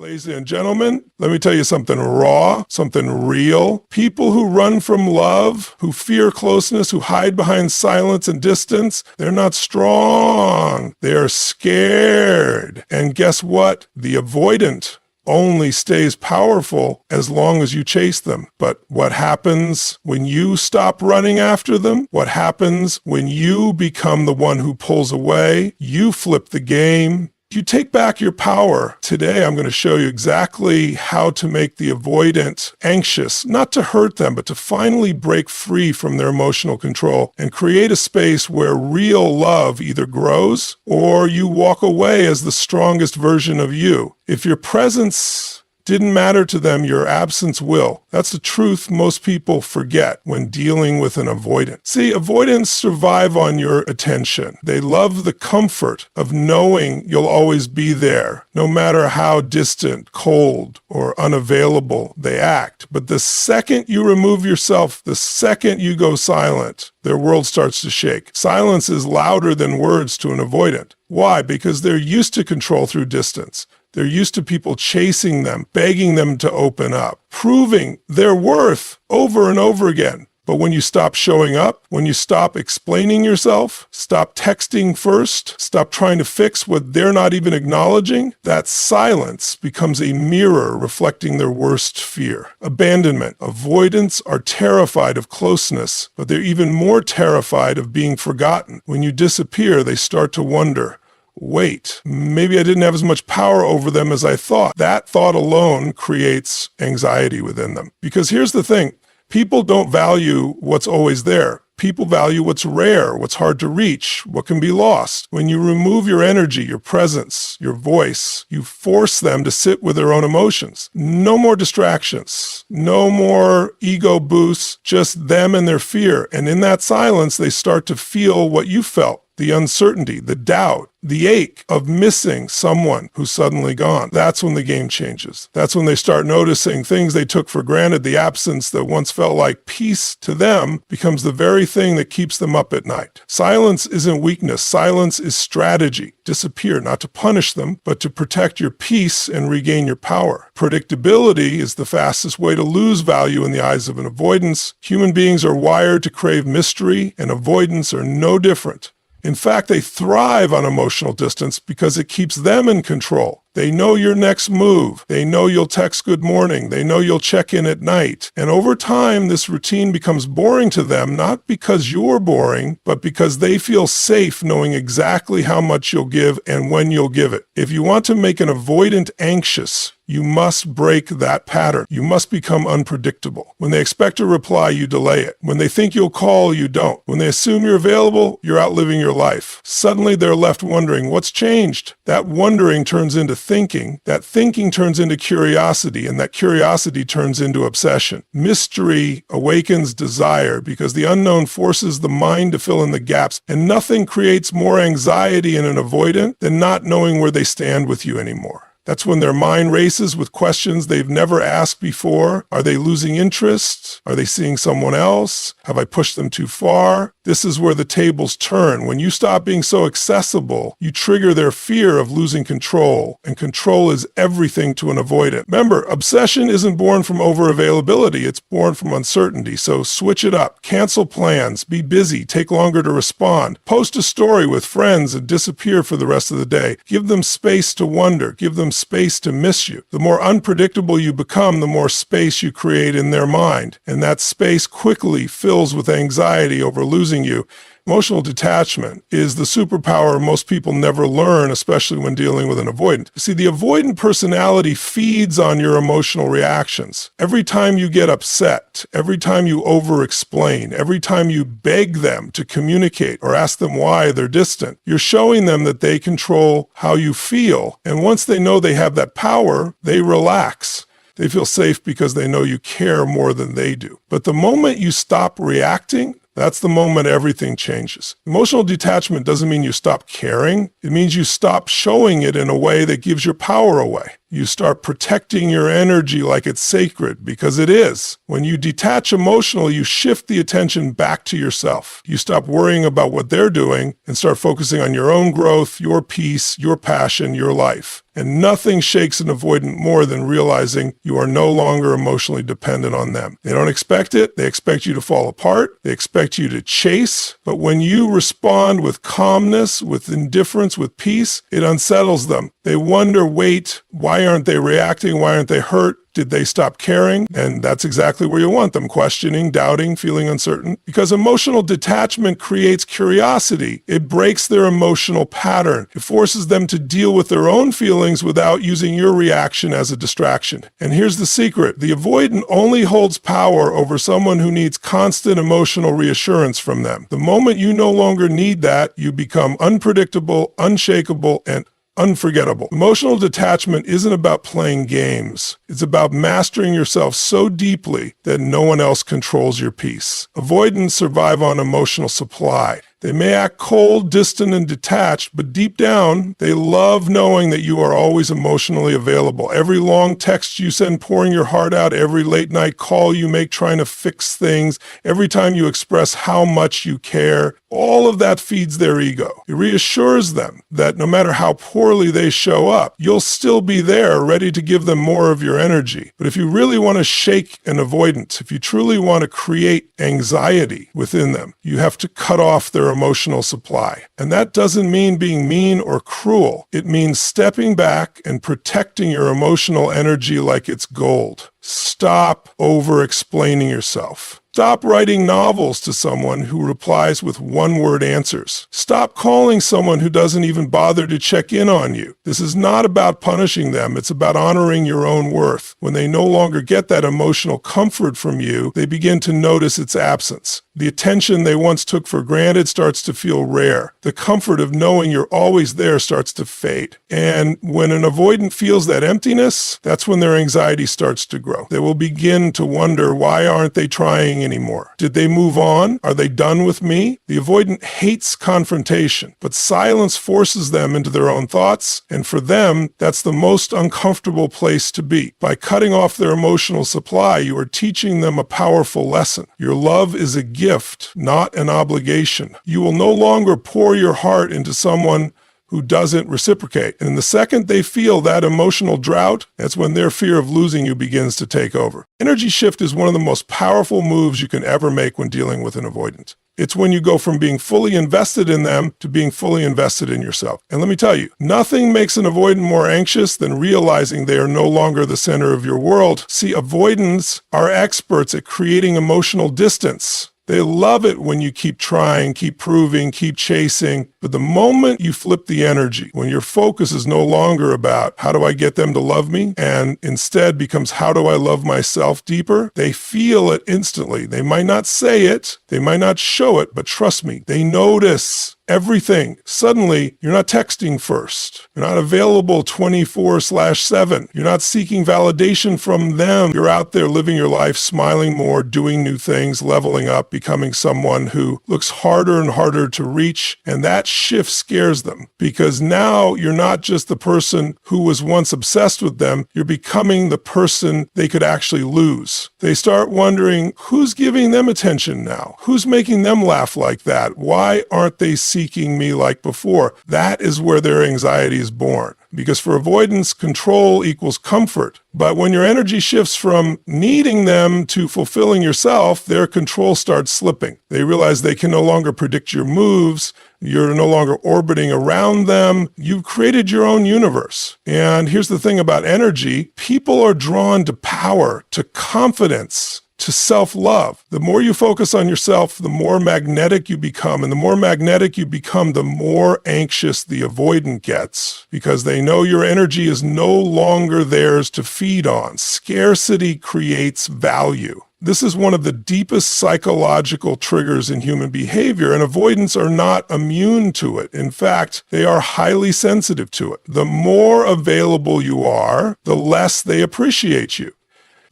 Ladies and gentlemen, let me tell you something raw, something real. People who run from love, who fear closeness, who hide behind silence and distance, they're not strong. They're scared. And guess what? The avoidant only stays powerful as long as you chase them. But what happens when you stop running after them? What happens when you become the one who pulls away? You flip the game. You take back your power. Today, I'm going to show you exactly how to make the avoidant anxious, not to hurt them, but to finally break free from their emotional control and create a space where real love either grows or you walk away as the strongest version of you. If your presence didn't matter to them, your absence will. That's the truth most people forget when dealing with an avoidant. See, avoidants survive on your attention. They love the comfort of knowing you'll always be there, no matter how distant, cold, or unavailable they act. But the second you remove yourself, the second you go silent, their world starts to shake. Silence is louder than words to an avoidant. Why? Because they're used to control through distance. They're used to people chasing them, begging them to open up, proving their worth over and over again. But when you stop showing up, when you stop explaining yourself, stop texting first, stop trying to fix what they're not even acknowledging, that silence becomes a mirror reflecting their worst fear. Abandonment. Avoidants are terrified of closeness, but they're even more terrified of being forgotten. When you disappear, they start to wonder, wait, maybe I didn't have as much power over them as I thought. That thought alone creates anxiety within them. Because here's the thing, people don't value what's always there. People value what's rare, what's hard to reach, what can be lost. When you remove your energy, your presence, your voice, you force them to sit with their own emotions. No more distractions, no more ego boosts, just them and their fear. And in that silence, they start to feel what you felt. The uncertainty, the doubt, the ache of missing someone who's suddenly gone. That's when the game changes. That's when they start noticing things they took for granted. The absence that once felt like peace to them becomes the very thing that keeps them up at night. Silence isn't weakness. Silence is strategy. Disappear, not to punish them, but to protect your peace and regain your power. Predictability is the fastest way to lose value in the eyes of an avoidance. Human beings are wired to crave mystery, and avoidants are no different. In fact, they thrive on emotional distance because it keeps them in control. They know your next move. They know you'll text good morning. They know you'll check in at night. And over time, this routine becomes boring to them, not because you're boring, but because they feel safe knowing exactly how much you'll give and when you'll give it. If you want to make an avoidant anxious, you must break that pattern. You must become unpredictable. When they expect a reply, you delay it. When they think you'll call, you don't. When they assume you're available, you're outliving your life. Suddenly, they're left wondering, what's changed? That wondering turns into thinking. That thinking turns into curiosity, and that curiosity turns into obsession. Mystery awakens desire because the unknown forces the mind to fill in the gaps, and nothing creates more anxiety in an avoidant than not knowing where they stand with you anymore. That's when their mind races with questions they've never asked before. Are they losing interest? Are they seeing someone else? Have I pushed them too far? This is where the tables turn. When you stop being so accessible, you trigger their fear of losing control, and control is everything to an avoidant. Remember, obsession isn't born from overavailability, it's born from uncertainty. So switch it up, cancel plans, be busy, take longer to respond, post a story with friends and disappear for the rest of the day. Give them space to wonder, give them space to miss you. The more unpredictable you become, the more space you create in their mind, and that space quickly fills with anxiety over losing you. Emotional detachment is the superpower most people never learn, especially when dealing with an avoidant. See, the avoidant personality feeds on your emotional reactions. Every time you get upset, every time you over-explain, every time you beg them to communicate or ask them why they're distant, you're showing them that they control how you feel. And once they know they have that power, they relax. They feel safe because they know you care more than they do. But the moment you stop reacting, that's the moment everything changes. Emotional detachment doesn't mean you stop caring. It means you stop showing it in a way that gives your power away. You start protecting your energy like it's sacred, because it is. When you detach emotionally, you shift the attention back to yourself. You stop worrying about what they're doing and start focusing on your own growth, your peace, your passion, your life. And nothing shakes an avoidant more than realizing you are no longer emotionally dependent on them. They don't expect it. They expect you to fall apart. They expect you to chase. But when you respond with calmness, with indifference, with peace, it unsettles them. They wonder, wait, why aren't they reacting? Why aren't they hurt? Did they stop caring? And that's exactly where you want them, questioning, doubting, feeling uncertain. Because emotional detachment creates curiosity. It breaks their emotional pattern. It forces them to deal with their own feelings without using your reaction as a distraction. And here's the secret. The avoidant only holds power over someone who needs constant emotional reassurance from them. The moment you no longer need that, you become unpredictable, unshakable, and unforgettable. Emotional detachment isn't about playing games. It's about mastering yourself so deeply that no one else controls your peace. Avoidants survive on emotional supply. They may act cold, distant, and detached, but deep down, they love knowing that you are always emotionally available. Every long text you send pouring your heart out, every late night call you make trying to fix things, every time you express how much you care, all of that feeds their ego. It reassures them that no matter how poorly they show up, you'll still be there, ready to give them more of your energy. But if you really want to shake an avoidant, if you truly want to create anxiety within them, you have to cut off their emotional supply. And that doesn't mean being mean or cruel. It means stepping back and protecting your emotional energy like it's gold. Stop over-explaining yourself. Stop writing novels to someone who replies with one-word answers. Stop calling someone who doesn't even bother to check in on you. This is not about punishing them. It's about honoring your own worth. When they no longer get that emotional comfort from you, they begin to notice its absence. The attention they once took for granted starts to feel rare. The comfort of knowing you're always there starts to fade. And when an avoidant feels that emptiness, that's when their anxiety starts to grow. They will begin to wonder, why aren't they trying anymore? Did they move on? Are they done with me? The avoidant hates confrontation, but silence forces them into their own thoughts, and for them, that's the most uncomfortable place to be. By cutting off their emotional supply, you are teaching them a powerful lesson. Your love is a gift, not an obligation. You will no longer pour your heart into someone who doesn't reciprocate. And the second they feel that emotional drought, that's when their fear of losing you begins to take over. Energy shift is one of the most powerful moves you can ever make when dealing with an avoidant. It's when you go from being fully invested in them to being fully invested in yourself. And let me tell you, nothing makes an avoidant more anxious than realizing they are no longer the center of your world. See, avoidants are experts at creating emotional distance. They love it when you keep trying, keep proving, keep chasing. But the moment you flip the energy, when your focus is no longer about how do I get them to love me, and instead becomes how do I love myself deeper, they feel it instantly. They might not say it, they might not show it, but trust me, they notice everything. Suddenly, you're not texting first. You're not available 24/7. You're not seeking validation from them. You're out there living your life, smiling more, doing new things, leveling up, becoming someone who looks harder and harder to reach. And that shift scares them because now you're not just the person who was once obsessed with them. You're becoming the person they could actually lose. They start wondering, who's giving them attention now? Who's making them laugh like that? Why aren't they seeking me like before? That is where their anxiety is born. Because for avoidance, control equals comfort. But when your energy shifts from needing them to fulfilling yourself, their control starts slipping. They realize they can no longer predict your moves. You're no longer orbiting around them. You've created your own universe. And here's the thing about energy. People are drawn to power, to confidence, to self-love. The more you focus on yourself, the more magnetic you become. And the more magnetic you become, the more anxious the avoidant gets because they know your energy is no longer theirs to feed on. Scarcity creates value. This is one of the deepest psychological triggers in human behavior, and avoidants are not immune to it. In fact, they are highly sensitive to it. The more available you are, the less they appreciate you.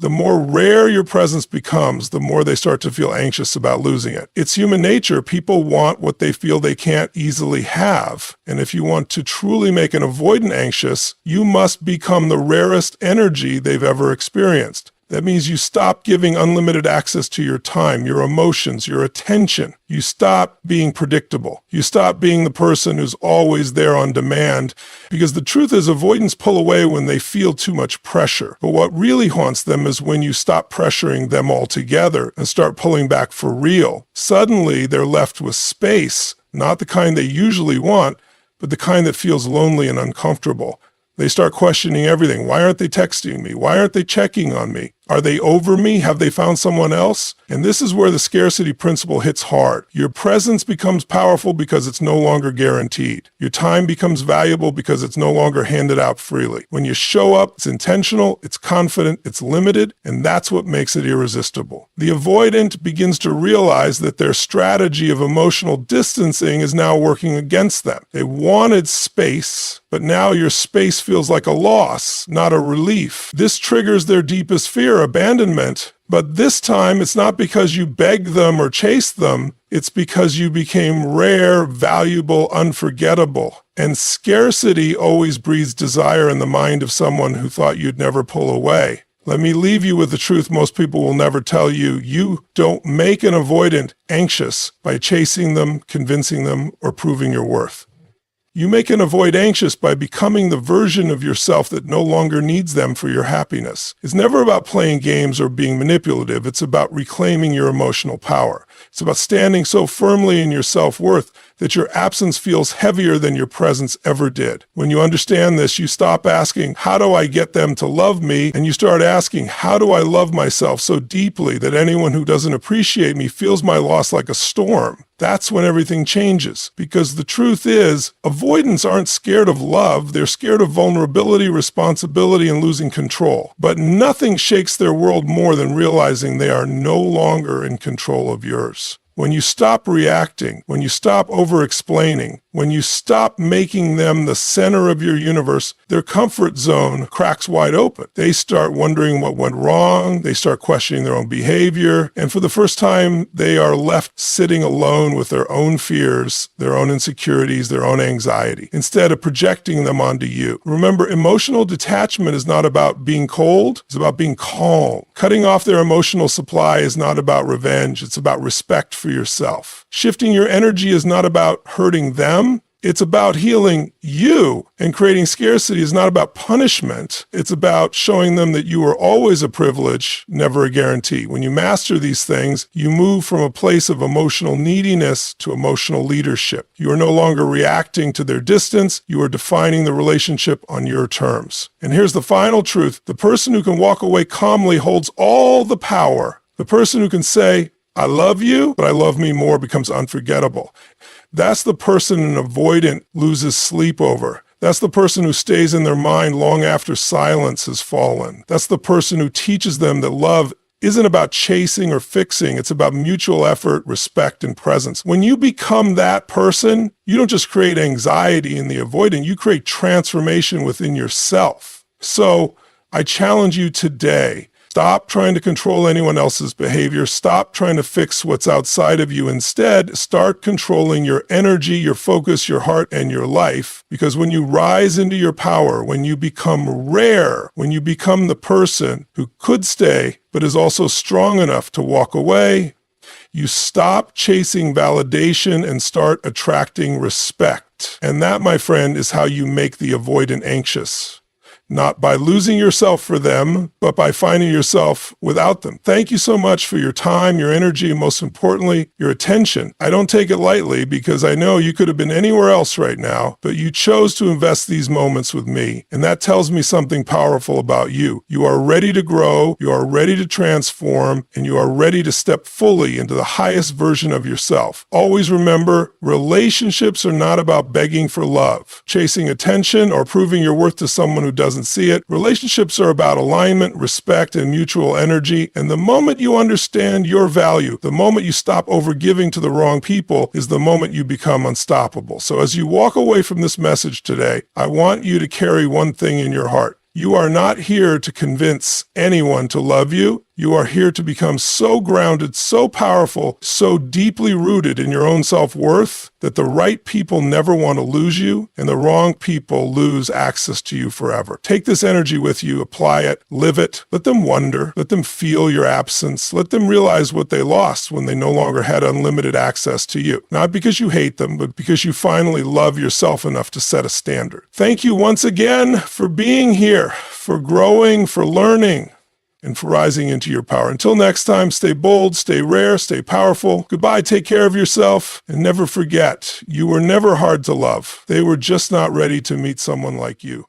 The more rare your presence becomes, the more they start to feel anxious about losing it. It's human nature. People want what they feel they can't easily have. And if you want to truly make an avoidant anxious, you must become the rarest energy they've ever experienced. That means you stop giving unlimited access to your time, your emotions, your attention. You stop being predictable. You stop being the person who's always there on demand, because the truth is avoidants pull away when they feel too much pressure. But what really haunts them is when you stop pressuring them altogether and start pulling back for real. Suddenly they're left with space, not the kind they usually want, but the kind that feels lonely and uncomfortable. They start questioning everything. Why aren't they texting me? Why aren't they checking on me? Are they over me? Have they found someone else? And this is where the scarcity principle hits hard. Your presence becomes powerful because it's no longer guaranteed. Your time becomes valuable because it's no longer handed out freely. When you show up, it's intentional, it's confident, it's limited, and that's what makes it irresistible. The avoidant begins to realize that their strategy of emotional distancing is now working against them. They wanted space, but now your space feels like a loss, not a relief. This triggers their deepest fear, abandonment. But this time, it's not because you begged them or chased them. It's because you became rare, valuable, unforgettable. And scarcity always breeds desire in the mind of someone who thought you'd never pull away. Let me leave you with the truth most people will never tell you. You don't make an avoidant anxious by chasing them, convincing them, or proving your worth. You make an avoid anxious by becoming the version of yourself that no longer needs them for your happiness. It's never about playing games or being manipulative. It's about reclaiming your emotional power. It's about standing so firmly in your self-worth that your absence feels heavier than your presence ever did. When you understand this, you stop asking, how do I get them to love me? And you start asking, how do I love myself so deeply that anyone who doesn't appreciate me feels my loss like a storm? That's when everything changes. Because the truth is, avoidants aren't scared of love. They're scared of vulnerability, responsibility, and losing control. But nothing shakes their world more than realizing they are no longer in control of yours. When you stop reacting, when you stop over-explaining, when you stop making them the center of your universe, their comfort zone cracks wide open. They start wondering what went wrong, they start questioning their own behavior, and for the first time, they are left sitting alone with their own fears, their own insecurities, their own anxiety, instead of projecting them onto you. Remember, emotional detachment is not about being cold, it's about being calm. Cutting off their emotional supply is not about revenge, it's about respect for yourself. Shifting your energy is not about hurting them, it's about healing you. And creating scarcity is not about punishment, it's about showing them that you are always a privilege, never a guarantee. When you master these things, you move from a place of emotional neediness to emotional leadership. You are no longer reacting to their distance, you are defining the relationship on your terms. And here's the final truth. The person who can walk away calmly holds all the power. The person who can say, I love you, but I love me more becomes unforgettable. That's the person an avoidant loses sleep over. That's the person who stays in their mind long after silence has fallen. That's the person who teaches them that love isn't about chasing or fixing. It's about mutual effort, respect, and presence. When you become that person, you don't just create anxiety in the avoidant, you create transformation within yourself. So I challenge you today. Stop trying to control anyone else's behavior. Stop trying to fix what's outside of you. Instead, start controlling your energy, your focus, your heart, and your life. Because when you rise into your power, when you become rare, when you become the person who could stay, but is also strong enough to walk away, you stop chasing validation and start attracting respect. And that, my friend, is how you make the avoidant anxious. Not by losing yourself for them, but by finding yourself without them. Thank you so much for your time, your energy, and most importantly, your attention. I don't take it lightly because I know you could have been anywhere else right now, but you chose to invest these moments with me. And that tells me something powerful about you. You are ready to grow, you are ready to transform, and you are ready to step fully into the highest version of yourself. Always remember, relationships are not about begging for love, chasing attention, or proving your worth to someone who doesn't see it. Relationships are about alignment, respect, and mutual energy. And the moment you understand your value, the moment you stop overgiving to the wrong people, is the moment you become unstoppable. So as you walk away from this message today, I want you to carry one thing in your heart. You are not here to convince anyone to love you. You are here to become so grounded, so powerful, so deeply rooted in your own self-worth that the right people never want to lose you and the wrong people lose access to you forever. Take this energy with you, apply it, live it. Let them wonder, let them feel your absence, let them realize what they lost when they no longer had unlimited access to you. Not because you hate them, but because you finally love yourself enough to set a standard. Thank you once again for being here, for growing, for learning, and for rising into your power. Until next time, stay bold, stay rare, stay powerful. Goodbye, take care of yourself, and never forget, you were never hard to love. They were just not ready to meet someone like you.